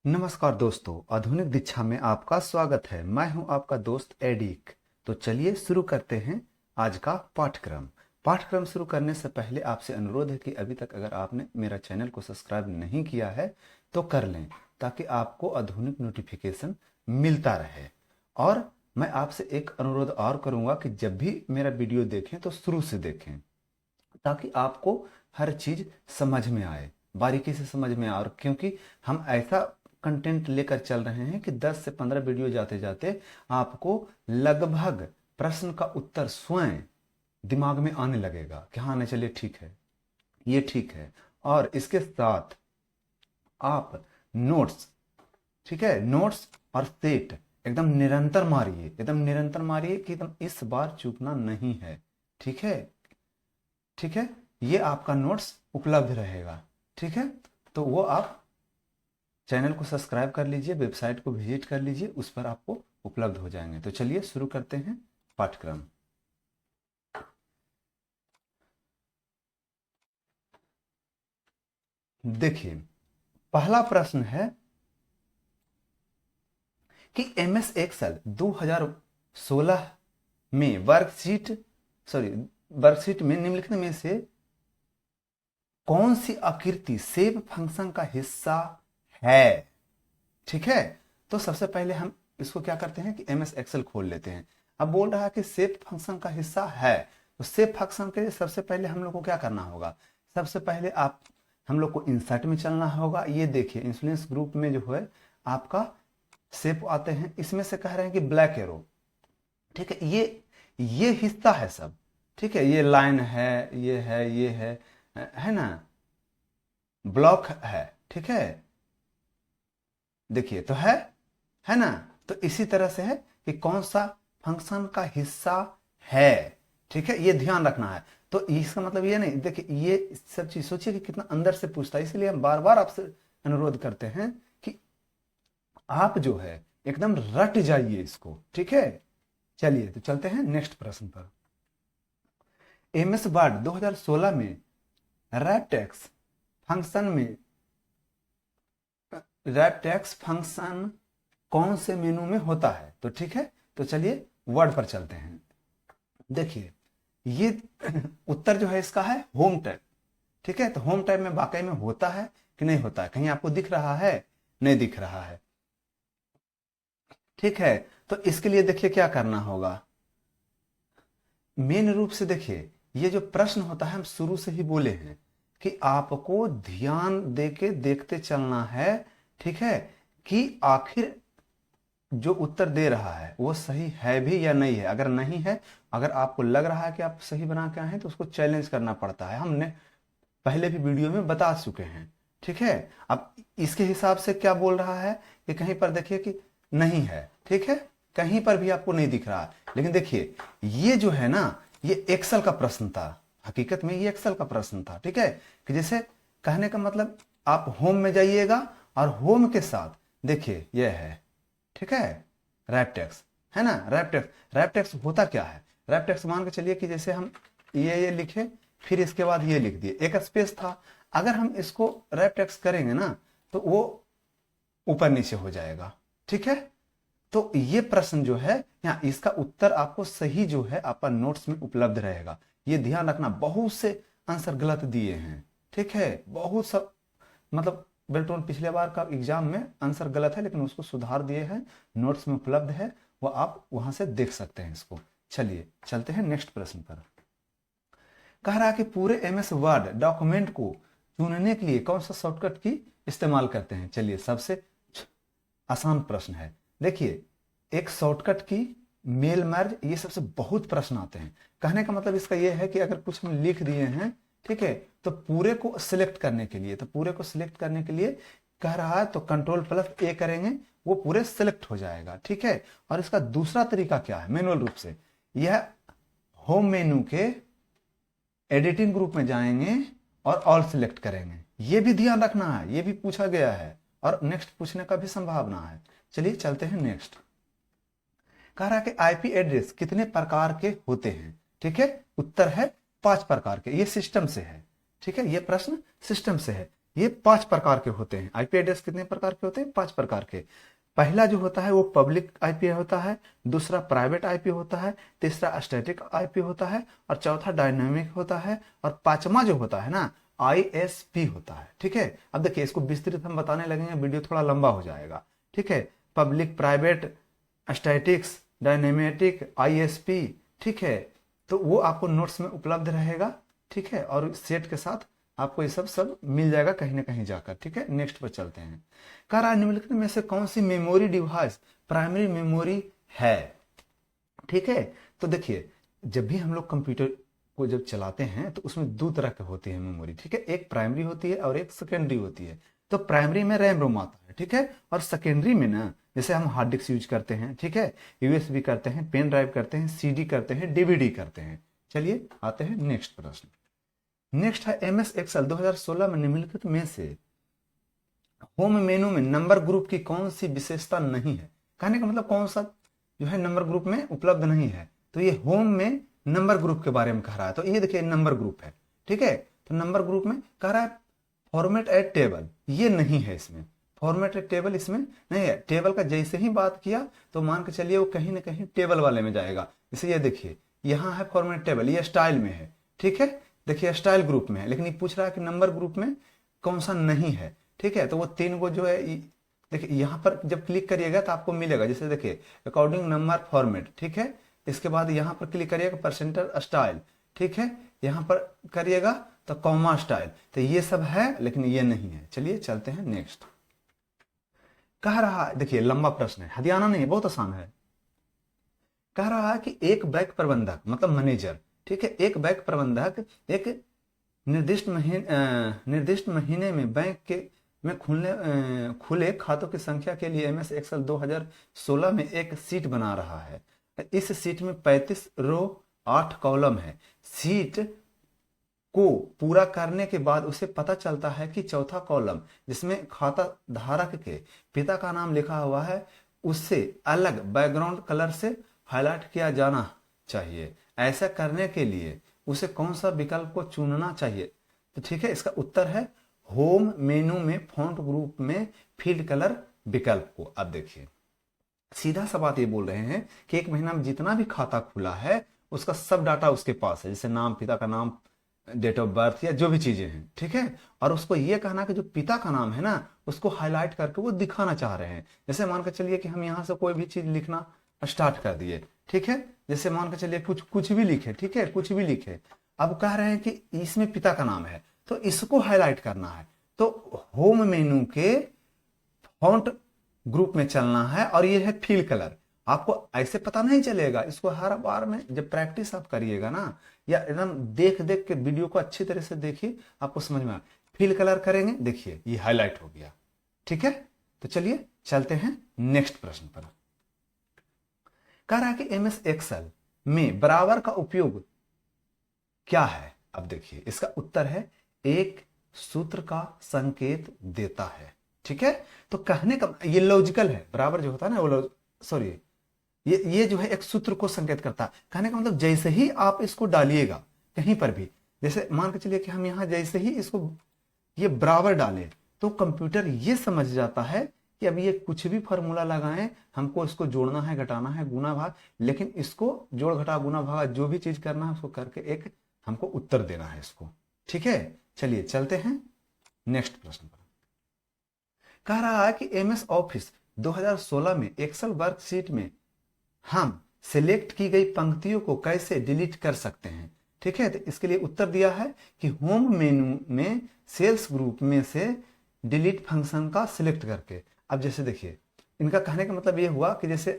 नमस्कार दोस्तों, आधुनिक दीक्षा में आपका स्वागत है। मैं हूं आपका दोस्त एडिक। तो चलिए शुरू करते हैं आज का पाठ्यक्रम। पाठ्यक्रम शुरू करने से पहले आपसे अनुरोध है कि अभी तक अगर आपने मेरा चैनल को सब्सक्राइब नहीं किया है तो कर लें, ताकि आपको आधुनिक नोटिफिकेशन मिलता रहे। और मैं आपसे एक अनुरोध और करूंगा कि जब भी मेरा वीडियो देखें तो शुरू से देखें, ताकि आपको हर चीज समझ में आए, बारीकी से समझ में आए। और क्योंकि हम ऐसा कंटेंट लेकर चल रहे हैं कि 10 से 15 वीडियो जाते जाते आपको लगभग प्रश्न का उत्तर स्वयं दिमाग में आने लगेगा कि हाँ नहीं, चलिए ठीक है, ये ठीक है। और इसके साथ आप नोट्स, ठीक है, नोट्स और सेट एकदम निरंतर मारिए, एकदम निरंतर मारिए कि एकदम इस बार चूकना नहीं है। ठीक है, ठीक है, ये आपका नोट्स उपलब्ध रहेगा। ठीक है, तो वो आप चैनल को सब्सक्राइब कर लीजिए, वेबसाइट को विजिट कर लीजिए, उस पर आपको उपलब्ध हो जाएंगे। तो चलिए शुरू करते हैं पाठ्यक्रम। देखिए, पहला प्रश्न है कि एमएस एक्सेल 2016 में वर्कशीट में निम्नलिखित में से कौन सी आकृति शेप फंक्शन का हिस्सा है। ठीक है, तो सबसे पहले हम इसको क्या करते हैं कि एमएस एक्सेल खोल लेते हैं। अब बोल रहा है कि शेप फंक्शन का हिस्सा है, तो शेप फंक्शन के लिए सबसे पहले हम लोग को क्या करना होगा। सबसे पहले हम लोग को इंसर्ट में चलना होगा। ये देखिए, इन्फ्लुएंस ग्रुप में जो है आपका शेप आते हैं, इसमें से कह रहे हैं कि ब्लैक एरो। ठीक है, ये हिस्सा है सब। ठीक है, ये लाइन है, ये है, ये है ना, ब्लॉक है। ठीक है, देखिए तो है ना। तो इसी तरह से है कि कौन सा फंक्शन का हिस्सा है। ठीक है, ये ध्यान रखना है। तो इसका मतलब ये नहीं, देखिए ये सब चीज सोचिए कि कितना अंदर से पूछता है, इसलिए हम बार बार आपसे अनुरोध करते हैं कि आप जो है एकदम रट जाइए इसको। ठीक है, चलिए तो चलते हैं नेक्स्ट प्रश्न पर। एमएस वर्ड 2016 में रैपटेक्स फंक्शन में रैपटेक्स फंक्शन कौन से मेनू में होता है। तो ठीक है, तो चलिए वर्ड पर चलते हैं। देखिए, ये उत्तर जो है इसका है होम टैब। ठीक है, तो होम टैब में वाकई में होता है कि नहीं होता है, कहीं आपको दिख रहा है, नहीं दिख रहा है। ठीक है, तो इसके लिए देखिए क्या करना होगा। मेन रूप से देखिए, ये जो प्रश्न होता है हम शुरू से ही बोले हैं कि आपको ध्यान देके देखते चलना है। ठीक है, कि आखिर जो उत्तर दे रहा है वो सही है भी या नहीं है। अगर नहीं है, अगर आपको लग रहा है कि आप सही बना के आए हैं, तो उसको चैलेंज करना पड़ता है। हमने पहले भी वीडियो में बता चुके हैं। ठीक है, अब इसके हिसाब से क्या बोल रहा है कि कहीं पर देखिए कि नहीं है। ठीक है, कहीं पर भी आपको नहीं दिख रहा है। लेकिन देखिए, ये जो है ना, ये एक्सेल का प्रश्न था। हकीकत में ये एक्सेल का प्रश्न था। ठीक है, कि जैसे कहने का मतलब आप होम में जाइएगा और होम के साथ देखिए ये है। ठीक है, रैपटेक्स है ना। रैपटेक्स होता क्या है। रैपटेक्स मान के चलिए कि जैसे हम ये लिखे, फिर इसके बाद ये लिख दिए, एक स्पेस था। अगर हम इसको रैपटेक्स करेंगे ना, तो वो ऊपर नीचे हो जाएगा। ठीक है, तो ये प्रश्न जो है यहाँ, इसका उत्तर आपको सही जो है आपका नोट्स में उपलब्ध रहेगा। ये ध्यान रखना, बहुत से आंसर गलत दिए हैं। ठीक है, बहुत सब मतलब बेल्टोन पिछले बार का एग्जाम में आंसर गलत है, लेकिन उसको सुधार दिए हैं, नोट्स में उपलब्ध है, वो आप वहां से देख सकते हैं इसको। चलिए चलते हैं नेक्स्ट प्रश्न पर। कह रहा है कि पूरे एमएस वर्ड डॉक्यूमेंट को चुनने के लिए कौन सा शॉर्टकट की इस्तेमाल करते हैं। चलिए, सबसे आसान प्रश्न है। देखिए, एक शॉर्टकट की, मेल मर्ज, ये सबसे बहुत प्रश्न आते हैं। कहने का मतलब इसका यह है कि अगर कुछ हम लिख दिए हैं, ठीक है, तो पूरे को सिलेक्ट करने के लिए, कह रहा है तो कंट्रोल+A करेंगे, वो पूरे सिलेक्ट हो जाएगा। ठीक है, और इसका दूसरा तरीका क्या है, मैनुअल रूप से, यह होम मेनू के एडिटिंग ग्रुप में जाएंगे और ऑल सिलेक्ट करेंगे। ये भी ध्यान रखना है, ये भी पूछा गया है और नेक्स्ट पूछने का भी संभावना है। चलिए चलते हैं नेक्स्ट। कह रहा है कि आईपी एड्रेस कितने प्रकार के होते हैं। ठीक है, उत्तर है 5 प्रकार के। ये सिस्टम से है। ठीक है, ये प्रश्न सिस्टम से है। ये 5 प्रकार के होते हैं। आईपी एड्रेस कितने प्रकार के होते हैं? 5 प्रकार के। पहला जो होता है वो पब्लिक आईपी होता है, दूसरा प्राइवेट आईपी होता है, तीसरा स्टैटिक आईपी होता है, और चौथा डायनामिक होता है, और पांचवा जो होता है ना आईएसपी होता है। ठीक है, अब देखिए इसको विस्तृत हम बताने लगेंगे, वीडियो थोड़ा लंबा हो जाएगा। ठीक है, पब्लिक, प्राइवेट, स्टैटिक्स, डायनेमेटिक, आईएसपी। ठीक है, तो वो आपको नोट्स में उपलब्ध रहेगा। ठीक है, और सेट के साथ आपको ये सब मिल जाएगा कहीं ना कहीं जाकर। ठीक है, नेक्स्ट पर चलते हैं। कह रहा है निम्नलिखित में से कौन सी मेमोरी डिवाइस प्राइमरी मेमोरी है? ठीक है, तो देखिए जब भी हम लोग कंप्यूटर को जब चलाते हैं तो उसमें दो तरह के होती है मेमोरी। ठीक है, एक प्राइमरी होती है और एक सेकेंडरी होती है। तो प्राइमरी में रैम रोम आता है। ठीक है, और सेकेंडरी में ना जैसे हम हार्ड डिस्क यूज करते हैं, ठीक है, यूएसबी करते हैं, पेन ड्राइव करते हैं, सीडी करते हैं, डीवीडी करते हैं। चलिए आते हैं नेक्स्ट प्रश्न। नेक्स्ट है एमएस एक्सेल 2016 में निम्नलिखित में से होम मेनू में नंबर ग्रुप की कौन सी विशेषता नहीं है? कहने का मतलब कौन सा जो है नंबर ग्रुप में उपलब्ध नहीं है? तो ये होम में नंबर ग्रुप के बारे में कह रहा है। तो ये देखिए नंबर ग्रुप है। ठीक है, तो नंबर ग्रुप में कह रहा है फॉर्मेट एट टेबल, ये नहीं है इसमें। फॉर्मेट एट टेबल इसमें नहीं है। टेबल का जैसे ही बात किया तो मान के चलिए वो कहीं ना कहीं टेबल वाले में जाएगा। जैसे ये देखिए यहाँ है फॉर्मेट टेबल, ये स्टाइल में है। ठीक है, देखिए स्टाइल ग्रुप में है, लेकिन ये पूछ रहा है कि नंबर ग्रुप में कौन सा नहीं है। ठीक है, तो वो 3 को जो है देखिए यहाँ पर जब क्लिक करिएगा तो आपको मिलेगा। जैसे देखिए अकॉर्डिंग नंबर फॉर्मेट। ठीक है, इसके बाद यहाँ पर क्लिक करिएगा परसेंटेज स्टाइल। ठीक है, यहाँ पर करिएगा तो कॉमा स्टाइल। तो ये सब है लेकिन ये नहीं है। चलिए चलते हैं नेक्स्ट। कह रहा है, देखिए लंबा प्रश्न है, हरियाणा नहीं है, बहुत आसान है। कह रहा है कि एक बैंक प्रबंधक मतलब मैनेजर, ठीक है, एक बैंक प्रबंधक एक निर्दिष्ट महीने में बैंक के में खुले खातों की संख्या के लिए एमएस एक्सेल 2016 में एक सीट बना रहा है। इस सीट में 35 रो 8 कॉलम है। सीट को पूरा करने के बाद उसे पता चलता है कि चौथा कॉलम जिसमें खाता धारक के पिता का नाम लिखा हुआ है उससे अलग बैकग्राउंड कलर से हाईलाइट किया जाना चाहिए। ऐसा करने के लिए उसे कौन सा विकल्प को चुनना चाहिए? तो ठीक है, इसका उत्तर है होम मेनू में फॉन्ट ग्रुप में फील्ड कलर विकल्प को। अब देखिए सीधा सा बात ये बोल रहे हैं कि एक महीना में जितना भी खाता खुला है उसका सब डाटा उसके पास है, जैसे नाम, पिता का नाम, डेट ऑफ बर्थ या जो भी चीजें हैं। ठीक है, और उसको ये कहना कि जो पिता का नाम है ना उसको हाईलाइट करके वो दिखाना चाह रहे हैं। जैसे मान के चलिए कि हम यहाँ से कोई भी चीज लिखना स्टार्ट कर दिए। ठीक है, जैसे मान के चलिए कुछ भी लिखे। ठीक है, कुछ भी लिखे। अब कह रहे हैं कि इसमें पिता का नाम है तो इसको हाईलाइट करना है। तो होम मेनू के फॉन्ट ग्रुप में चलना है और ये है फील कलर। आपको ऐसे पता नहीं चलेगा, इसको हर बार में जब प्रैक्टिस आप करिएगा ना या एकदम देख देख के वीडियो को अच्छी तरह से देखिए आपको समझ में आए। फील कलर करेंगे, देखिए ये हाईलाइट हो गया। ठीक है, तो चलिए चलते हैं नेक्स्ट प्रश्न पर। कह रहा है कि एमएस एक्सेल में बराबर का उपयोग क्या है? अब देखिए इसका उत्तर है एक सूत्र का संकेत देता है। ठीक है, तो कहने का ये लॉजिकल है। बराबर जो होता है ना वो सॉरी ये जो है एक सूत्र को संकेत करता है। कहने का मतलब जैसे ही आप इसको डालिएगा कहीं पर भी, जैसे मान के चलिए कि हम यहां जैसे ही इसको ये बराबर डालें तो कंप्यूटर ये समझ जाता है कि अब ये कुछ भी फॉर्मूला लगाएं, हमको इसको जोड़ना है, घटाना है, गुना भाग, लेकिन इसको जोड़ घटा गुना भाग जो भी चीज करना है उसको करके एक हमको उत्तर देना है इसको। ठीक है, चलिए चलते हैं नेक्स्ट प्रश्न पर। कह रहा है कि एमएस ऑफिस 2016 में एक्सेल वर्कशीट में हम सिलेक्ट की गई पंक्तियों को कैसे डिलीट कर सकते हैं? ठीक है, तो इसके लिए उत्तर दिया है कि होम मेनू में सेल्स ग्रुप में से डिलीट फंक्शन का सिलेक्ट करके। अब जैसे देखिए इनका कहने का मतलब ये हुआ कि जैसे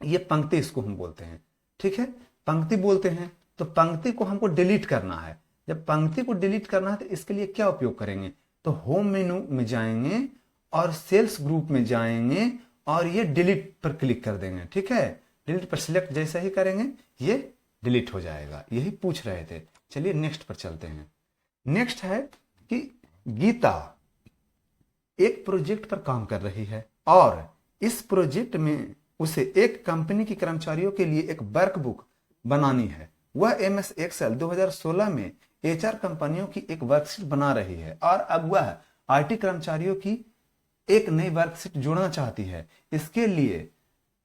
ये पंक्ति इसको हम बोलते हैं। ठीक है, पंक्ति बोलते हैं तो पंक्ति को हमको डिलीट करना है। जब पंक्ति को डिलीट करना है तो इसके लिए क्या उपयोग करेंगे? तो होम मेनू में जाएंगे और सेल्स ग्रुप में जाएंगे और ये डिलीट पर क्लिक कर देंगे। ठीक है, डिलीट पर सिलेक्ट जैसे ही करेंगे ये डिलीट हो जाएगा। यही पूछ रहे थे। चलिए नेक्स्ट पर चलते हैं। नेक्स्ट है कि गीता एक प्रोजेक्ट पर काम कर रही है और इस प्रोजेक्ट में उसे एक कंपनी के कर्मचारियों के लिए एक वर्कबुक बनानी है। वह एमएस एक्सेल 2016 में एचआर कंपनियों की एक वर्कशीट बना रही है और अब वह आईटी कर्मचारियों की एक नई वर्कशीट जोड़ना चाहती है। इसके लिए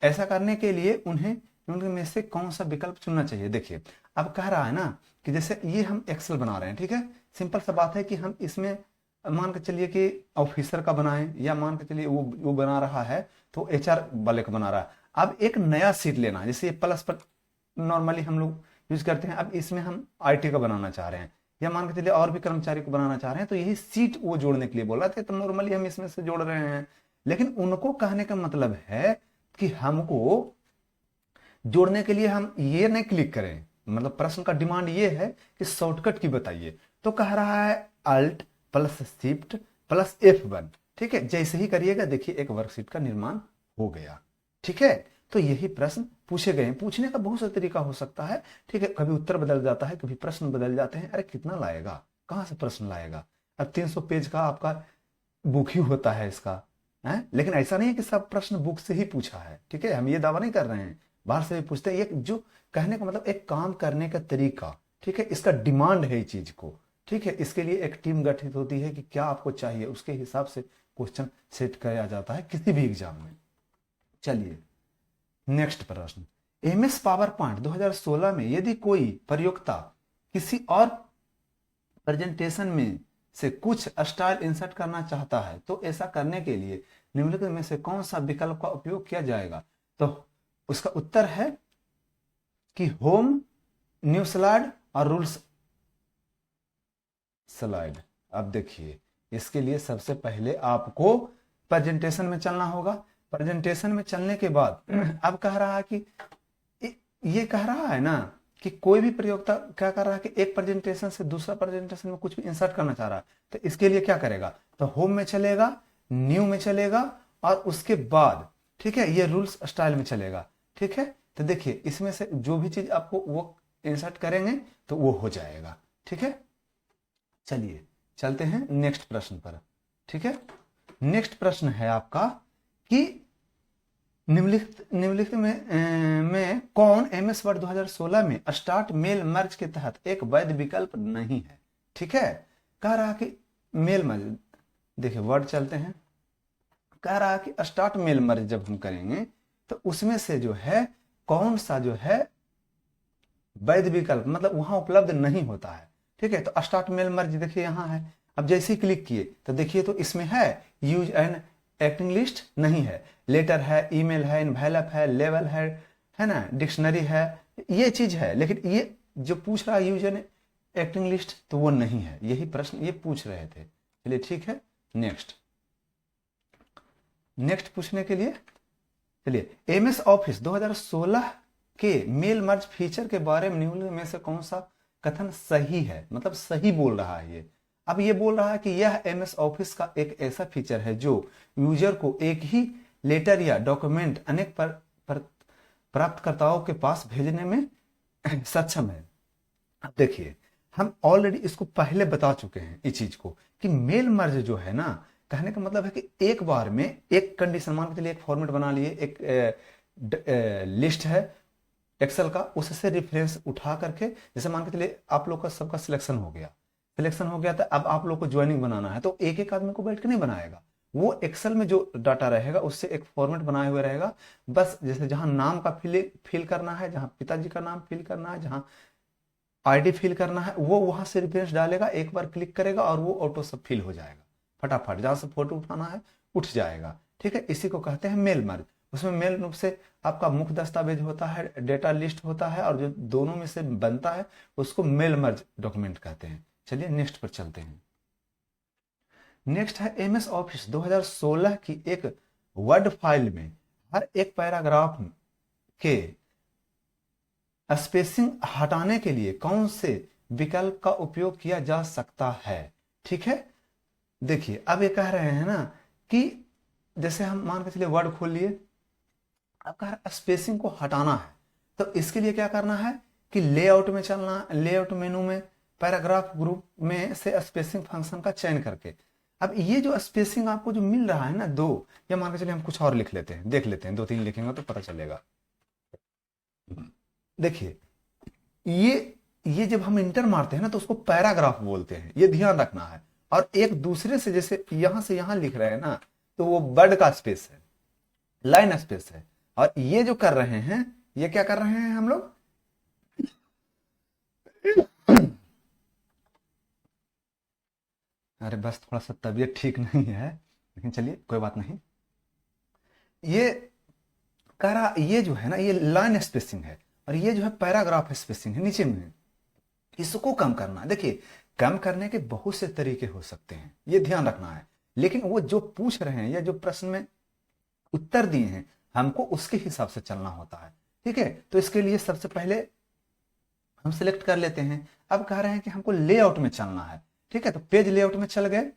ऐसा करने के लिए उन्हें उनमें में से कौन सा विकल्प चुनना चाहिए। देखिए अब कह रहा है ना कि जैसे ये हम एक्सेल बना रहे हैं, ठीक है, सिंपल सा बात है कि हम इसमें मान के चलिए कि ऑफिसर का बनाएं या मान के चलिए वो बना रहा है तो एचआर वाले का बना रहा है। अब एक नया सीट लेना, जैसे प्लस पर नॉर्मली हम लोग यूज करते हैं, अब इसमें हम आईटी का बनाना चाह रहे हैं या मान के चलिए और भी कर्मचारी को बनाना चाह रहे हैं, तो यही सीट वो जोड़ने के लिए बोला था, तो नॉर्मली हम इसमें से जोड़ रहे हैं। लेकिन उनको कहने का मतलब है कि हमको जोड़ने के लिए हम ये नहीं क्लिक करें, मतलब प्रश्न का डिमांड ये है कि शॉर्टकट की बताइए। तो कह रहा है alt plus shift plus F1, ठीक है, जैसे ही करिएगा देखिए एक वर्कशीट का निर्माण हो गया। ठीक है, तो यही प्रश्न पूछे गए हैं। पूछने का बहुत सा तरीका हो सकता है, ठीक है, कभी उत्तर बदल जाता है, कभी प्रश्न बदल जाते हैं। अरे कितना लाएगा, कहां से प्रश्न लाएगा। अब 300 पेज का आपका बुक ही होता है इसका है, लेकिन ऐसा नहीं है कि सब प्रश्न बुक से ही पूछा है। ठीक है, हम ये दावा नहीं कर रहे हैं, बाहर से भी पूछते हैं। एक जो कहने का मतलब एक काम करने का तरीका, ठीक है, इसका डिमांड है इस चीज को। ठीक है, इसके लिए एक टीम गठित होती है कि क्या आपको चाहिए, उसके हिसाब से क्वेश्चन सेट किया जाता है किसी भी एग्जाम में। चलिए नेक्स्ट प्रश्न, एमएस पावर पॉइंट 2016 में यदि कोई प्रयोक्ता किसी और प्रेजेंटेशन में से कुछ स्टाइल इंसर्ट करना चाहता है तो ऐसा करने के लिए निम्नलिखित में से कौन सा विकल्प का उपयोग किया जाएगा। तो उसका उत्तर है कि होम, न्यू स्लाइड और रूल्स स्लाइड। अब देखिए इसके लिए सबसे पहले आपको प्रेजेंटेशन में चलना होगा। प्रेजेंटेशन में चलने के बाद अब कह रहा है कि ये कह रहा है ना कि कोई भी प्रयोक्ता क्या कर रहा है कि एक प्रेजेंटेशन से दूसरा प्रेजेंटेशन में कुछ भी इंसर्ट करना चाह रहा है, तो इसके लिए क्या करेगा, तो होम में चलेगा, न्यू में चलेगा और उसके बाद ठीक है ये रूल्स स्टाइल में चलेगा। ठीक है, तो देखिए इसमें से जो भी चीज आपको वो इंसर्ट करेंगे तो वो हो जाएगा। ठीक है, चलिए चलते हैं नेक्स्ट प्रश्न पर। ठीक है, नेक्स्ट प्रश्न है आपका कि निम्नलिखित में कौन एमएस वर्ड 2016 में स्टार्ट मेल मर्ज के तहत एक वैध विकल्प नहीं है। ठीक है, कह रहा कि मेल मर्ज, देखिए वर्ड चलते हैं, कह रहा कि स्टार्ट मेल मर्ज जब हम करेंगे तो उसमें से जो है कौन सा जो है वैध विकल्प मतलब वहां उपलब्ध नहीं होता है। ठीक है, तो स्टार्ट मेल मर्ज देखिए यहां है। अब जैसे ही क्लिक किए तो देखिए तो इसमें है यूज एंड एक्टिंग लिस्ट नहीं है, लेटर है, ईमेल है, इनवेलप है, लेवल है ना, डिक्शनरी है, ये चीज है। लेकिन ये जो पूछ रहा है यूज एंड एक्टिंग लिस्ट तो वो नहीं है। यही प्रश्न ये पूछ रहे थे। चलिए ठीक है, नेक्स्ट पूछने के लिए चलिए, एमएस ऑफिस 2016 के मेल मर्ज फीचर के बारे में निम्नलिखित में से कौन सा कथन सही है, मतलब सही बोल रहा है ये। अब ये बोल रहा है कि यह एमएस ऑफिस का एक ऐसा फीचर है जो यूजर को एक ही लेटर या डॉक्यूमेंट अनेक प्राप्तकर्ताओं के पास भेजने में सक्षम है। अब देखिए हम ऑलरेडी इसको पहले बता चुके हैं इस चीज को कि मेल मर्ज जो है ना, कहने का मतलब है कि एक बार में एक कंडीशन, मान के चलिए एक फॉर्मेट बना लिए, एक लिस्ट है एक्सेल का, उससे रेफरेंस उठा करके, जैसे मान के चलिए आप लोग का सबका सिलेक्शन हो गया तो अब आप लोग को ज्वाइनिंग बनाना है तो एक एक आदमी को बैठ के नहीं बनाएगा, वो एक्सेल में जो डाटा रहेगा उससे एक फॉर्मेट बनाए हुए रहेगा। बस जैसे जहां नाम का फिल करना है, जहां पिताजी का नाम फिल करना है, जहां आईडी फिल करना है, वो वहां से रेफरेंस डालेगा, एक बार क्लिक करेगा और वो ऑटो सब फिल हो जाएगा फटाफट, जहां से फोटो उठाना है उठ जाएगा। ठीक है, इसी को कहते हैं मेल मर्ज। उसमें मेल रूप से आपका मुख्य दस्तावेज होता है, डेटा लिस्ट होता है, और जो दोनों में से बनता है उसको मेल मर्ज डॉक्यूमेंट कहते हैं। चलिए नेक्स्ट पर चलते हैं। नेक्स्ट है एमएस ऑफिस 2016 की एक वर्ड फाइल में हर एक पैराग्राफ के स्पेसिंग हटाने के लिए कौन से विकल्प का उपयोग किया जा सकता है। ठीक है, देखिए अब ये कह रहे हैं ना कि जैसे हम मान के चलिए वर्ड खोल लिए, अब कह रहा स्पेसिंग को हटाना है, तो इसके लिए क्या करना है कि लेआउट में चलना, लेआउट मेनू में पैराग्राफ ग्रुप में से स्पेसिंग फंक्शन का चयन करके। अब ये जो स्पेसिंग आपको जो मिल रहा है ना दो, या मान के चलिए हम कुछ और लिख लेते हैं, देख लेते हैं, 2-3 लिखेंगे तो पता चलेगा। देखिए ये ये जब हम इंटर मारते हैं ना तो उसको पैराग्राफ बोलते हैं, ये ध्यान रखना है। और एक दूसरे से, जैसे यहां से यहां लिख रहे हैं ना, तो वो वर्ड का स्पेस है, लाइन स्पेस है। और ये जो कर रहे हैं, ये क्या कर रहे हैं हम लोग, अरे बस थोड़ा सा तबीयत ठीक नहीं है, लेकिन चलिए कोई बात नहीं। ये कह रहा, ये जो है ना, ये लाइन स्पेसिंग है, और ये जो है पैराग्राफ स्पेसिंग है नीचे में। इसको कम करना है। देखिए, कम करने के बहुत से तरीके हो सकते हैं, ये ध्यान रखना है। लेकिन वो जो पूछ रहे हैं या जो प्रश्न में उत्तर दिए हैं, हमको उसके हिसाब से चलना होता है। ठीक है, तो इसके लिए सबसे पहले हम सिलेक्ट कर लेते हैं। अब कह रहे हैं कि हमको लेआउट में चलना है। ठीक है, तो पेज लेआउट में चल गए।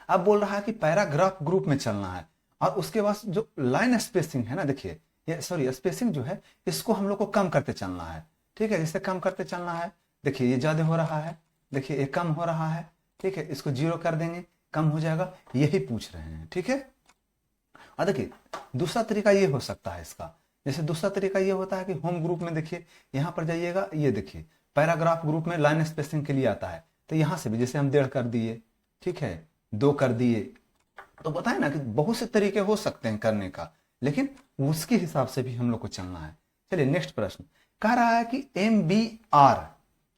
अब बोल रहा है कि पैराग्राफ ग्रुप में चलना है, और उसके बाद जो लाइन स्पेसिंग है ना, देखिए ये सॉरी स्पेसिंग जो है, इसको हम लोग को कम करते चलना है। ठीक है, जिससे कम करते चलना है। देखिए ये ज्यादा हो रहा है, देखिए ये कम हो रहा है। ठीक है, इसको 0 कर देंगे, कम हो जाएगा, यही पूछ रहे हैं। ठीक है, और देखिए दूसरा तरीका ये हो सकता है इसका। जैसे दूसरा तरीका ये होता है कि होम ग्रुप में, देखिए यहां पर जाइएगा, ये देखिए पैराग्राफ ग्रुप में लाइन स्पेसिंग के लिए आता है। तो यहां से भी जैसे हम 1.5 कर दिए, ठीक है, 2 कर दिए, तो बताए ना कि बहुत से तरीके हो सकते हैं करने का, लेकिन उसके हिसाब से भी हम लोग को चलना है। चलिए नेक्स्ट प्रश्न कह रहा है कि MBR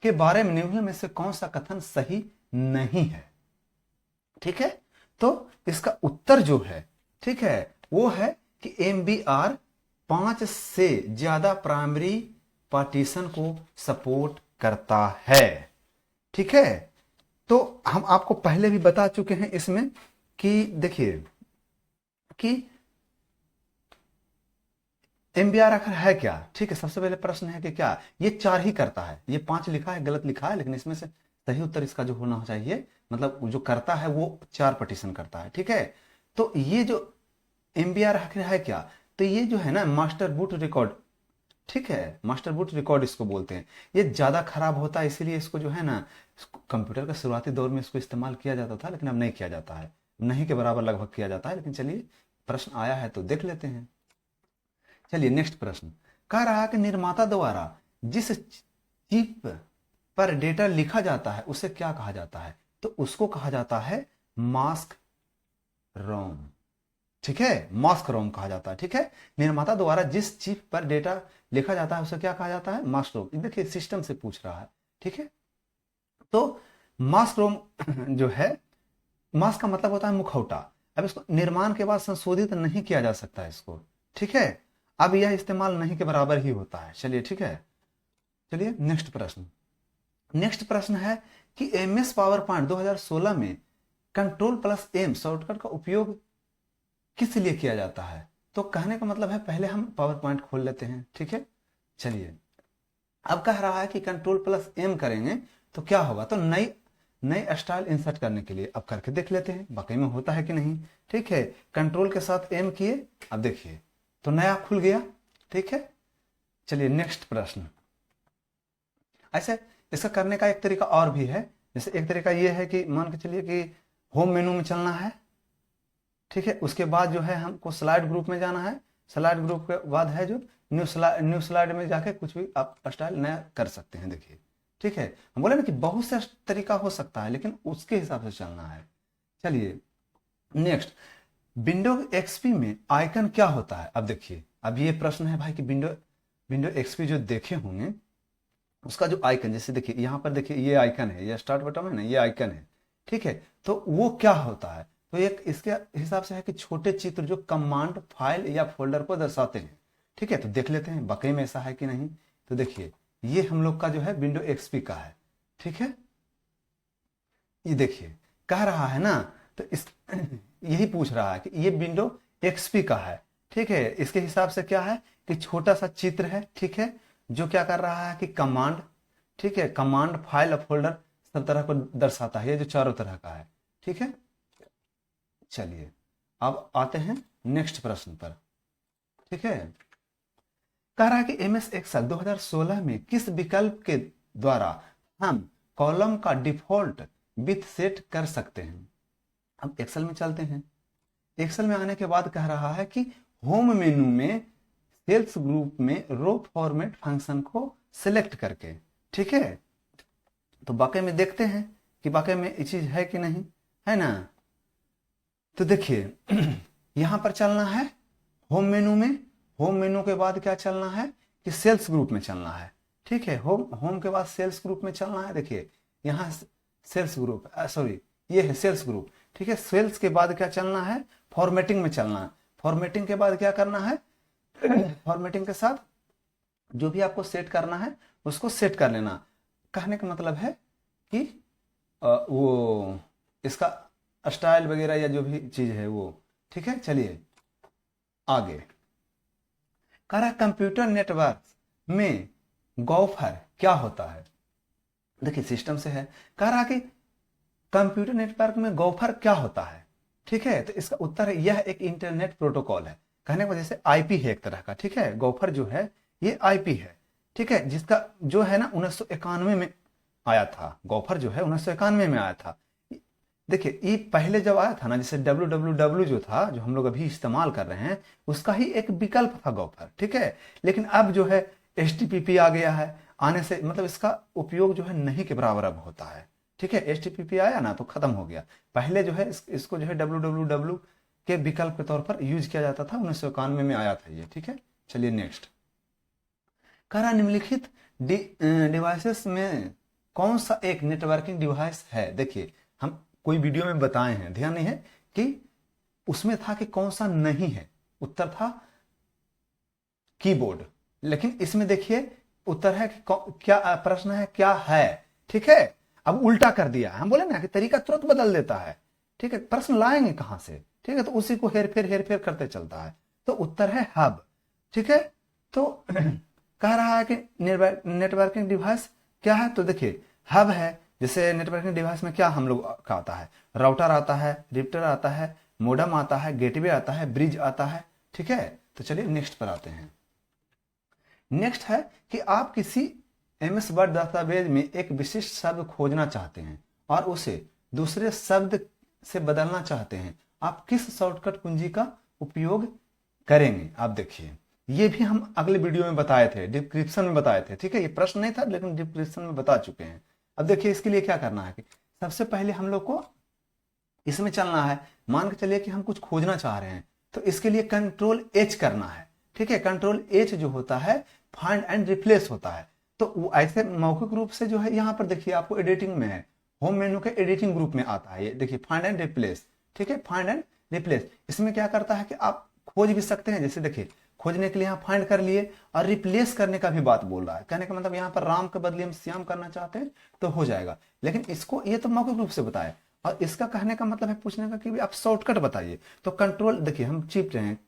के बारे में निम्न में से कौन सा कथन सही नहीं है। ठीक है, तो इसका उत्तर जो है, ठीक है, वो है कि MBR 5 से ज्यादा प्राइमरी पार्टीशन को सपोर्ट करता है। ठीक है, तो हम आपको पहले भी बता चुके हैं इसमें कि देखिए कि MBR आखिर है क्या। ठीक है, सबसे पहले प्रश्न है कि क्या ये 4 ही करता है। ये 5 लिखा है, गलत लिखा है, लेकिन इसमें से सही उत्तर इसका जो होना चाहिए, मतलब जो करता है वो 4 पार्टीशन करता है। ठीक है, तो ये जो MBR आखिर है क्या, तो ये जो है ना मास्टर बूट रिकॉर्ड। ठीक है, मास्टर बूट रिकॉर्ड इसको बोलते हैं। ये ज्यादा खराब होता है, इसीलिए इसको जो है ना, कंप्यूटर का शुरुआती दौर में इसको इस्तेमाल किया जाता था, लेकिन अब नहीं किया जाता है, नहीं के बराबर लगभग किया जाता है। लेकिन चलिए प्रश्न आया है तो देख लेते हैं। चलिए नेक्स्ट प्रश्न कह रहा है कि निर्माता द्वारा जिस चिप पर डेटा लिखा जाता है उसे क्या कहा जाता है, तो उसको कहा जाता है मास्क रोम। ठीक है, मास्क रोम कहा जाता है। ठीक है, निर्माता द्वारा जिस चिप पर डेटा लिखा जाता है उसे क्या कहा जाता है, मास्क रोम। देखिए सिस्टम से पूछ रहा है। ठीक है, तो मास्क रोम जो है, मास्क का मतलब होता है मुखौटा। अब इसको निर्माण के बाद संशोधित नहीं किया जा सकता इसको। ठीक है, अब यह इस्तेमाल नहीं के बराबर ही होता है। चलिए ठीक है, चलिए नेक्स्ट प्रश्न। नेक्स्ट प्रश्न है कि MS पावर पॉइंट 2016 में Ctrl+M शॉर्टकट का उपयोग किस लिए किया जाता है। तो कहने का मतलब है, पहले हम पावर पॉइंट खोल लेते हैं। ठीक है, चलिए अब कह रहा है कि Ctrl+M करेंगे तो क्या होगा, तो नई नई स्टाइल इंसर्ट करने के लिए अब करके देख लेते हैं वाकई में होता है कि नहीं। ठीक है, कंट्रोल के साथ M किए, अब देखिए तो नया खुल गया। ठीक है, चलिए नेक्स्ट प्रश्न। ऐसे इसका करने का एक तरीका और भी है। जैसे एक तरीका यह है कि मान के चलिए कि होम मेनू में चलना है। ठीक है, उसके बाद जो है हमको स्लाइड ग्रुप में जाना है। स्लाइड ग्रुप के बाद है जो न्यू स्लाइड में जाके कुछ भी आप स्टाइल नया कर सकते हैं। देखिए ठीक है, हम बोले ना कि बहुत से तरीका हो सकता है, लेकिन उसके हिसाब से चलना है। चलिए नेक्स्ट, विंडो एक्सपी में आइकन क्या होता है। अब देखिए, अब ये प्रश्न है भाई कि विंडो एक्सपी जो देखे होंगे उसका जो आइकन, जैसे देखिए यहां पर देखिए ये आइकन है, ये स्टार्ट बटन है ना, ये आइकन है। ठीक है, तो वो क्या होता है, तो एक इसके हिसाब से है कि छोटे चित्र जो कमांड फाइल या फोल्डर को दर्शाते हैं। ठीक है, तो देख लेते हैं वाकई में ऐसा है कि नहीं। तो देखिए ये हम लोग का जो है विंडो एक्सपी का है। ठीक है, ये देखिए कह रहा है ना, तो इस यही पूछ रहा है कि ये विंडो एक्सपी का है। ठीक है, इसके हिसाब से क्या है कि छोटा सा चित्र है। ठीक है, जो क्या कर रहा है कि कमांड, ठीक है, कमांड फाइल और फोल्डर सब तरह को दर्शाता है, ये जो चारों तरह का है। ठीक है, चलिए अब आते हैं नेक्स्ट प्रश्न पर। ठीक है, कह रहा है कि MS एक्सेल 2016 में किस विकल्प के द्वारा हम कॉलम का डिफॉल्ट विथ सेट कर सकते हैं। अब एक्सेल में चलते हैं। एक्सेल में आने के बाद कह रहा है कि होम मेनू में सेल्स ग्रुप में रो फॉर्मेट फंक्शन को सिलेक्ट करके, ठीक है, तो वाकई में देखते हैं कि वाकई में ये चीज है कि नहीं, है ना। तो देखिए यहां पर चलना है होम मेनू में, होम मेनू के बाद क्या चलना है कि सेल्स ग्रुप में चलना है। ठीक है, होम होम के बाद सेल्स ग्रुप में चलना है। देखिए यहाँ सेल्स ग्रुप, सॉरी ये है सेल्स ग्रुप। ठीक है, सेल्स के बाद क्या चलना है, फॉर्मेटिंग में चलना है। फॉर्मेटिंग के बाद क्या करना है, फॉर्मेटिंग के साथ जो भी आपको सेट करना है उसको सेट कर लेना। कहने का मतलब है कि वो इसका स्टाइल वगैरह या जो भी चीज है वो। ठीक है, चलिए आगे। कह रहा कंप्यूटर नेटवर्क में गॉफर क्या होता है। देखिए सिस्टम से है, कह रहा कि कंप्यूटर नेटवर्क में गॉफर क्या होता है। ठीक है, तो इसका उत्तर है यह एक इंटरनेट प्रोटोकॉल है। कहने की वजह से आईपी है एक तरह का। ठीक है, गॉफर जो है ये आईपी है। ठीक है, जिसका जो है ना 1991 में आया था। गॉफर जो है 1991 में आया था। देखिए ये पहले जब आया था ना, जैसे www जो था, जो हम लोग अभी इस्तेमाल कर रहे हैं, उसका ही एक विकल्प था गॉफर। ठीक है, लेकिन अब जो है HTTP आ गया है। आने से मतलब इसका उपयोग जो है नहीं के बराबर अब होता है। ठीक है, HTTP आया ना तो खत्म हो गया। पहले जो है इसको जो है www के विकल्प के तौर पर यूज किया जाता था। 1991 में आया था ये। ठीक है, चलिए नेक्स्ट। कह रहा निम्नलिखित डिवाइसेस में कौन सा एक नेटवर्किंग डिवाइस है। देखिए हम कोई वीडियो में बताए हैं, ध्यान नहीं है कि उसमें था कि कौन सा नहीं है। उत्तर था कीबोर्ड, लेकिन इसमें देखिए उत्तर है कि क्या प्रश्न है क्या है। ठीक है, अब उल्टा कर दिया। हम बोले ना कि तरीका तुरंत बदल देता है। ठीक है, प्रश्न लाएंगे कहां से। ठीक है, तो उसी को हेर फेर करते चलता है। तो उत्तर है हब। ठीक है, तो कह रहा है कि नेटवर्किंग डिवाइस क्या है, तो देखिए हब है। जैसे नेटवर्किंग डिवाइस में क्या हम लोग का आता है, राउटर आता है, रिप्टर आता है, मोडम आता है, गेटवे आता है, ब्रिज आता है। ठीक है, तो चलिए नेक्स्ट पर आते हैं। नेक्स्ट है कि आप किसी एमएस वर्ड दस्तावेज में एक विशिष्ट शब्द खोजना चाहते हैं और उसे दूसरे शब्द से बदलना चाहते हैं, आप किस शॉर्टकट कुंजी का उपयोग करेंगे। आप देखिए ये भी हम अगले वीडियो में बताए थे, डिस्क्रिप्शन में बताए थे। ठीक है, ये प्रश्न नहीं था लेकिन डिस्क्रिप्शन में बता चुके हैं। अब देखिए इसके लिए क्या करना है कि सबसे पहले हम लोग को इसमें चलना है। मान के चलिए कि हम कुछ खोजना चाह रहे हैं, तो इसके लिए कंट्रोल एच करना है। ठीक है, कंट्रोल एच जो होता है फाइंड एंड रिप्लेस होता है। तो वो ऐसे मौखिक रूप से जो है यहाँ पर देखिए आपको एडिटिंग में है, होम मेनू के एडिटिंग ग्रुप में आता है ये। देखिए फाइंड एंड रिप्लेस। ठीक है, फाइंड एंड रिप्लेस इसमें क्या करता है कि आप खोज भी सकते हैं। जैसे देखिए खोजने के लिए यहाँ फाइंड कर लिए, और रिप्लेस करने का भी बात बोल रहा है। कहने का मतलब यहाँ पर राम के बदले हम श्याम करना चाहते हैं तो हो जाएगा। लेकिन इसको ये तो मौखिक रूप से बताए, और इसका कहने का मतलब है पूछने का कि आप शॉर्टकट बताइए। तो कंट्रोल देखिए हम चिप रहे हैं,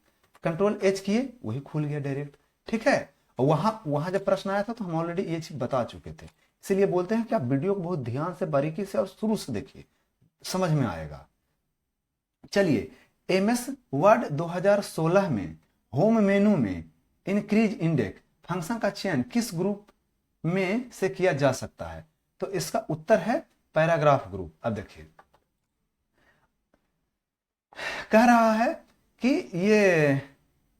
कंट्रोल एच किए वही खुल गया डायरेक्ट। ठीक है, और वहां जब प्रश्न आया था तो हम ऑलरेडी ये चीज बता चुके थे। इसीलिए बोलते हैं कि आप वीडियो को बहुत ध्यान से बारीकी से और शुरू से देखिए, समझ में आएगा। चलिए एमएस वर्ड 2016 में होम मेनू में इंक्रीज इंडेक्स फंक्शन का चयन किस ग्रुप में से किया जा सकता है। तो इसका उत्तर है पैराग्राफ ग्रुप। अब देखिए कह रहा है कि ये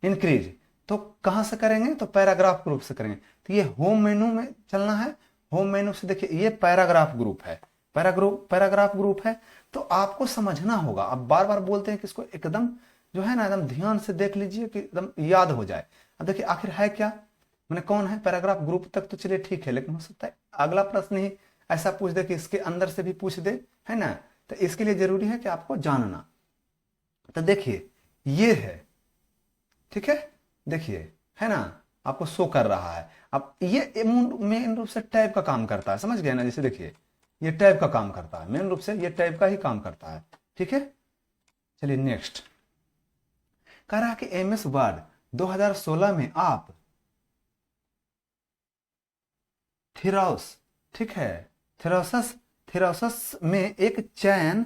इंक्रीज तो कहां से करेंगे, तो पैराग्राफ ग्रुप से करेंगे। तो ये होम मेनू में चलना है। होम मेनू से देखिए ये पैराग्राफ ग्रुप है, पैराग्राफ ग्रुप है। तो आपको समझना होगा। अब बार बार बोलते हैं कि इसको एकदम जो है ना एकदम ध्यान से देख लीजिए कि एकदम याद हो जाए। अब देखिए आखिर है क्या, मैंने कौन है पैराग्राफ ग्रुप तक तो चलिए ठीक है, लेकिन हो सकता है अगला प्रश्न ही ऐसा पूछ दे कि इसके अंदर से भी पूछ दे, है ना। तो इसके लिए जरूरी है कि आपको जानना। तो देखिए ये है, ठीक है, देखिए है ना, आपको शो कर रहा है। अब ये मेन रूप से टैब का काम करता है, समझ गए ना। जैसे देखिए ये टैब का काम करता है, मेन रूप से ये टैब का ही काम करता है। ठीक है, चलिए नेक्स्ट। कह रहा है कि एमएस वर्ड 2016 में आप थिरोस, ठीक है, थिरोसस में एक चयन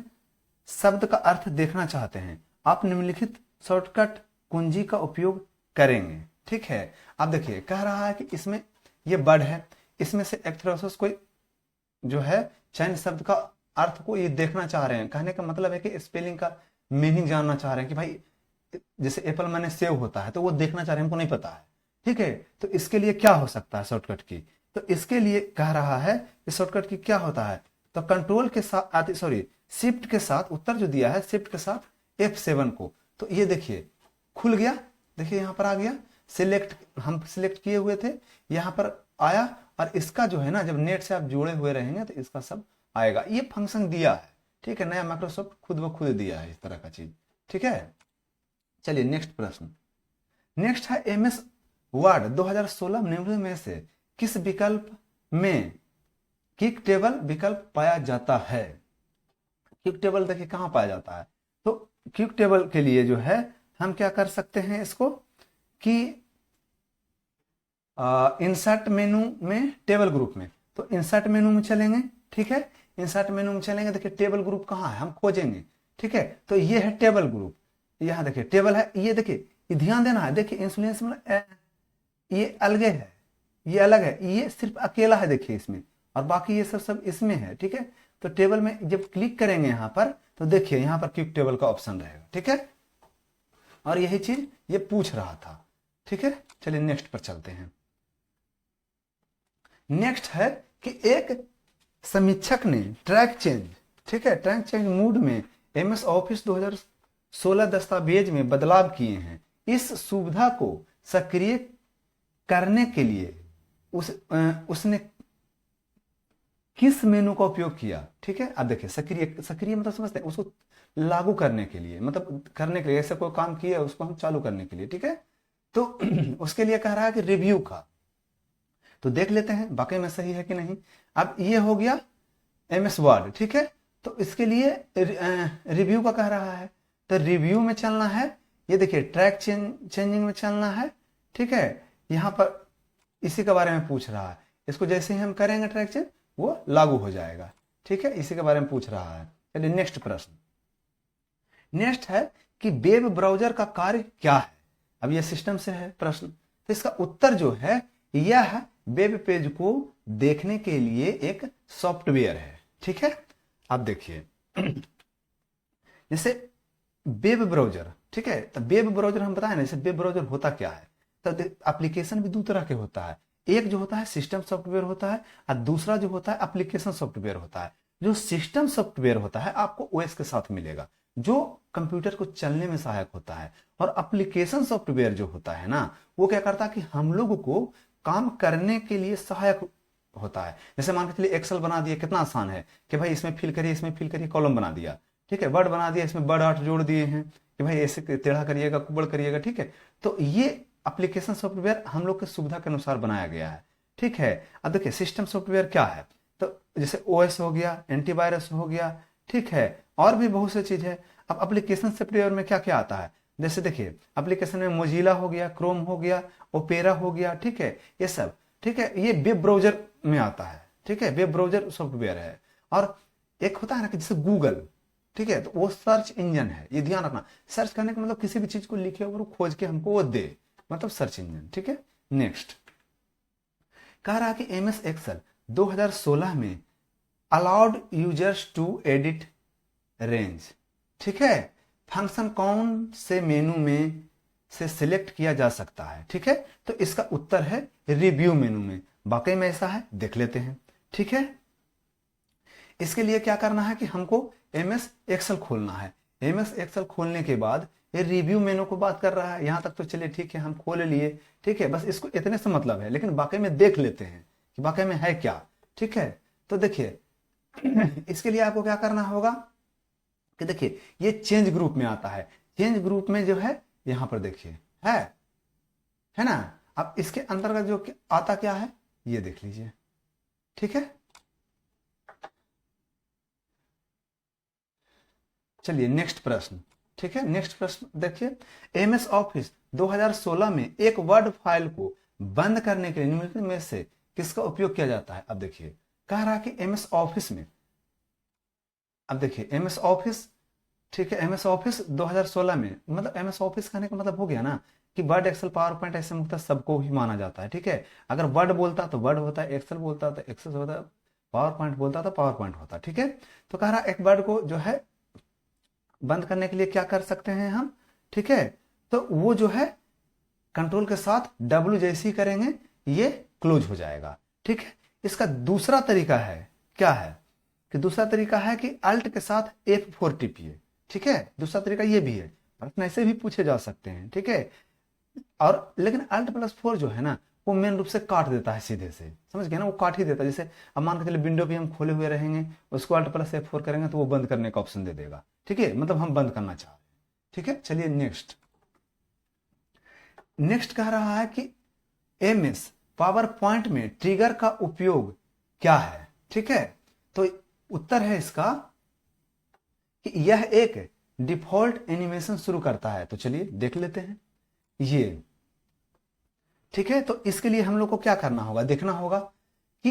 शब्द का अर्थ देखना चाहते हैं, आप निम्नलिखित शॉर्टकट कुंजी का उपयोग करेंगे। ठीक है, अब देखिए कह रहा है कि इसमें ये वर्ड है, इसमें से एक थिरोसस कोई जो है चयन शब्द का अर्थ को ये देखना चाह रहे हैं। कहने का मतलब है कि स्पेलिंग का मीनिंग जानना चाह रहे हैं कि भाई जैसे एप्पल मैंने सेव होता है तो वो देखना चाह रहे हैं, हमको नहीं पता है। ठीक है, तो इसके लिए क्या हो सकता है शॉर्टकट की, तो इसके लिए कह रहा है इस शॉर्टकट की क्या होता है, तो कंट्रोल के साथ सॉरी शिफ्ट के साथ, उत्तर जो दिया है शिफ्ट के साथ F7 को, तो ये देखिए खुल गया, देखिए यहां पर आ गया, सिलेक्ट हम सिलेक्ट किए हुए थे, यहां पर आया, और इसका जो है ना जब नेट से आप जुड़े हुए रहेंगे तो इसका सब आएगा। ये फंक्शन दिया है, ठीक है, नया माइक्रोसॉफ्ट खुद ब खुद दिया है इस तरह का चीज, ठीक है। चलिए नेक्स्ट प्रश्न, नेक्स्ट है MS वर्ड 2016 निम्न में से किस विकल्प में किक टेबल विकल्प पाया जाता है। क्विक टेबल देखिए कहां पाया जाता है, तो क्विक टेबल के लिए जो है हम क्या कर सकते हैं इसको कि इंसर्ट मेनू में टेबल ग्रुप में, तो इंसर्ट मेनू में चलेंगे, ठीक है, इंसर्ट मेनू में चलेंगे, देखिए टेबल ग्रुप कहाँ है हम खोजेंगे, ठीक है, तो ये है टेबल ग्रुप, यहाँ देखिए टेबल है, ये देखिए ध्यान देना है, देखिए इंफ्लुएंस मतलब ये अलग है, ये अलग है, ये सिर्फ अकेला है देखिए इसमें, और बाकी ये सब इसमें है, ठीक है। तो टेबल में जब क्लिक करेंगे यहां पर, तो देखिए यहां पर क्विक टेबल का ऑप्शन रहेगा, ठीक है, और यही चीज ये पूछ रहा था, ठीक है। चलिए नेक्स्ट पर चलते हैं। नेक्स्ट है कि एक समीक्षक ने ट्रैक चेंज, ठीक है, ट्रैक चेंज मूड में MS ऑफिस 2016 दस्तावेज में बदलाव किए हैं। इस सुविधा को सक्रिय करने के लिए उसने किस मेनू का उपयोग किया, ठीक है। अब देखिए सक्रिय मतलब समझते हैं, उसको लागू करने के लिए, मतलब करने के लिए, ऐसे कोई काम किया उसको हम चालू करने के लिए, ठीक है। तो उसके लिए कह रहा है कि रिव्यू का, तो देख लेते हैं वाकई में सही है कि नहीं। अब ये हो गया MS वर्ड, ठीक है, तो इसके लिए रिव्यू का कह रहा है, तो रिव्यू में चलना है, ये देखिए ट्रैक चेंजिंग में चलना है, ठीक है, यहां पर इसी के बारे में पूछ रहा है, इसको जैसे ही हम करेंगे ट्रैक चेंज वो लागू हो जाएगा, ठीक है, इसी के बारे में पूछ रहा है। चलिए नेक्स्ट प्रश्न, नेक्स्ट है कि वेब ब्राउजर का कार्य क्या है। अब यह सिस्टम से है प्रश्न, तो इसका उत्तर जो है यह वेब पेज को देखने के लिए एक सॉफ्टवेयर है, ठीक है। अब देखिए जैसे वेब ब्राउजर, ठीक है, तो वेब ब्राउजर हम बताएं ना, जैसे वेब ब्राउजर होता क्या है, तो एप्लीकेशन भी दो तरह के होता है, एक जो होता है सिस्टम सॉफ्टवेयर होता है, और दूसरा जो होता है एप्लीकेशन सॉफ्टवेयर होता है। जो सिस्टम सॉफ्टवेयर होता है आपको OS के साथ मिलेगा, जो कंप्यूटर को चलने में सहायक होता है, और एप्लीकेशन सॉफ्टवेयर जो होता है ना, वो क्या करता है कि हम लोग को काम करने के लिए सहायक होता है। जैसे मान के चलिए एक्सेल बना दिया, कितना आसान है कि भाई इसमें फिल करिए, इसमें फिल करिए, कॉलम बना दिया, ठीक है, वर्ड बना दिया, इसमें वर्ड आर्ट जोड़ दिए हैं कि भाई ऐसे टेढ़ा करिएगा, कुबड़ करिएगा, ठीक है। तो ये एप्लीकेशन सॉफ्टवेयर हम लोग की सुविधा के अनुसार बनाया गया है, ठीक है। अब देखिए सिस्टम सॉफ्टवेयर क्या है, तो जैसे OS हो गया, एंटीवायरस हो गया, ठीक है, और भी बहुत सी चीज है। अब एप्लीकेशन सॉफ्टवेयर में क्या क्या आता है, जैसे देखिए एप्लीकेशन में मोजिला हो गया, क्रोम हो गया, ओपेरा हो गया, ठीक है, ये सब, ठीक है, ये वेब ब्राउजर में आता है, ठीक है, वेब ब्राउजर सॉफ्टवेयर है। और एक होता है ना कि जैसे गूगल, ठीक है, तो वो सर्च इंजन है, ये ध्यान रखना, सर्च करने का मतलब किसी भी चीज को लिखे और खोज के हमको वो दे, मतलब सर्च इंजन, ठीक है। नेक्स्ट कह रहा है कि MS एक्सेल 2016 में allowed users to edit range, ठीक है, फंक्शन कौन से मेनू में से सिलेक्ट किया जा सकता है, ठीक है, तो इसका उत्तर है रिव्यू मेनू में। वाकई में ऐसा है, देख लेते हैं, ठीक है। इसके लिए क्या करना है कि हमको MS एक्सेल खोलना है, MS एक्सेल खोलने के बाद ये रिव्यू मेनू को बात कर रहा है, यहां तक तो चलिए ठीक है, हम खोल लिए, ठीक है, बस इसको इतने से मतलब है, लेकिन वाकई में देख लेते हैं कि वाकई में है क्या, ठीक है। तो देखिए इसके लिए आपको क्या करना होगा कि देखिए ये चेंज ग्रुप में आता है, चेंज ग्रुप में जो है यहां पर देखिए है ना। अब इसके अंतर्गत जो आता क्या है ये देख लीजिए, ठीक है। चलिए नेक्स्ट प्रश्न, ठीक है, नेक्स्ट प्रश्न देखिए, MS ऑफिस 2016 में एक वर्ड फाइल को बंद करने के लिए निम्नलिखित में से किसका उपयोग किया जाता है। अब देखिए कह रहा है कि MS ऑफिस में, अब देखिए MS ऑफिस, ठीक है, MS ऑफिस 2016 में, मतलब MS ऑफिस कहने का मतलब हो गया ना कि वर्ड, एक्सेल, पावर पॉइंट ऐसे मुख्यतः सबको ही माना जाता है, ठीक है। अगर वर्ड बोलता तो वर्ड होता है, एक्सेल बोलता तो एक्सेल होता है, पावर पॉइंट बोलता तो पावर पॉइंट होता, ठीक है। तो कह रहा है एक वर्ड को जो है बंद करने के लिए क्या कर सकते हैं हम, ठीक है, तो वो जो है कंट्रोल के साथ W जैसे ही करेंगे ये क्लोज हो जाएगा, ठीक है। इसका दूसरा तरीका है, क्या है कि दूसरा तरीका है कि अल्ट के साथ F4 टिपिए, ठीक है। दूसरा तरीका ये भी है, प्रश्न ऐसे भी पूछे जा सकते हैं, ठीक है। और लेकिन Alt+4 जो है ना, वो मेन रूप से काट देता है सीधे से, समझ गए ना, वो काट ही देता है। जैसे अब मान के चलिए विंडो भी हम खोले हुए रहेंगे, उसको Alt+F4 करेंगे तो वो बंद करने का ऑप्शन दे देगा, ठीक है। मतलब हम बंद करना चाह रहे हैं, ठीक है। चलिए नेक्स्ट, नेक्स्ट कह रहा है कि MS पावर पॉइंट में ट्रिगर का उपयोग क्या है, ठीक है। तो उत्तर है इसका कि यह एक डिफॉल्ट एनिमेशन शुरू करता है। तो चलिए देख लेते हैं ये, ठीक है। तो इसके लिए हम लोग को क्या करना होगा, देखना होगा कि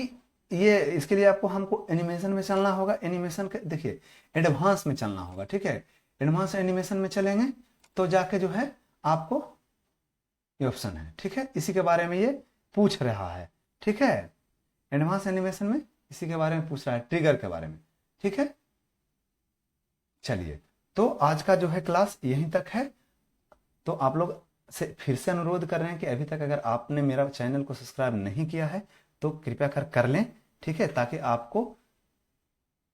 ये, इसके लिए आपको हमको एनिमेशन में चलना होगा। एनिमेशन के देखिए एडवांस में चलना होगा, ठीक है। एडवांस एनिमेशन में चलेंगे तो जाके जो है आपको ये ऑप्शन है, ठीक है। इसी के बारे में ये पूछ रहा है, ठीक है। एडवांस एनिमेशन में इसी के बारे में पूछ रहा है, ट्रिगर के बारे में, ठीक है। चलिए, तो आज का जो है क्लास यहीं तक है। तो आप लोग से फिर से अनुरोध कर रहे हैं कि अभी तक अगर आपने मेरा चैनल को सब्सक्राइब नहीं किया है तो कृपया कर लें, ठीक है, ताकि आपको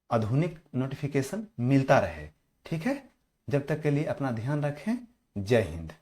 आधुनिक नोटिफिकेशन मिलता रहे, ठीक है। जब तक के लिए अपना ध्यान रखें। जय हिंद।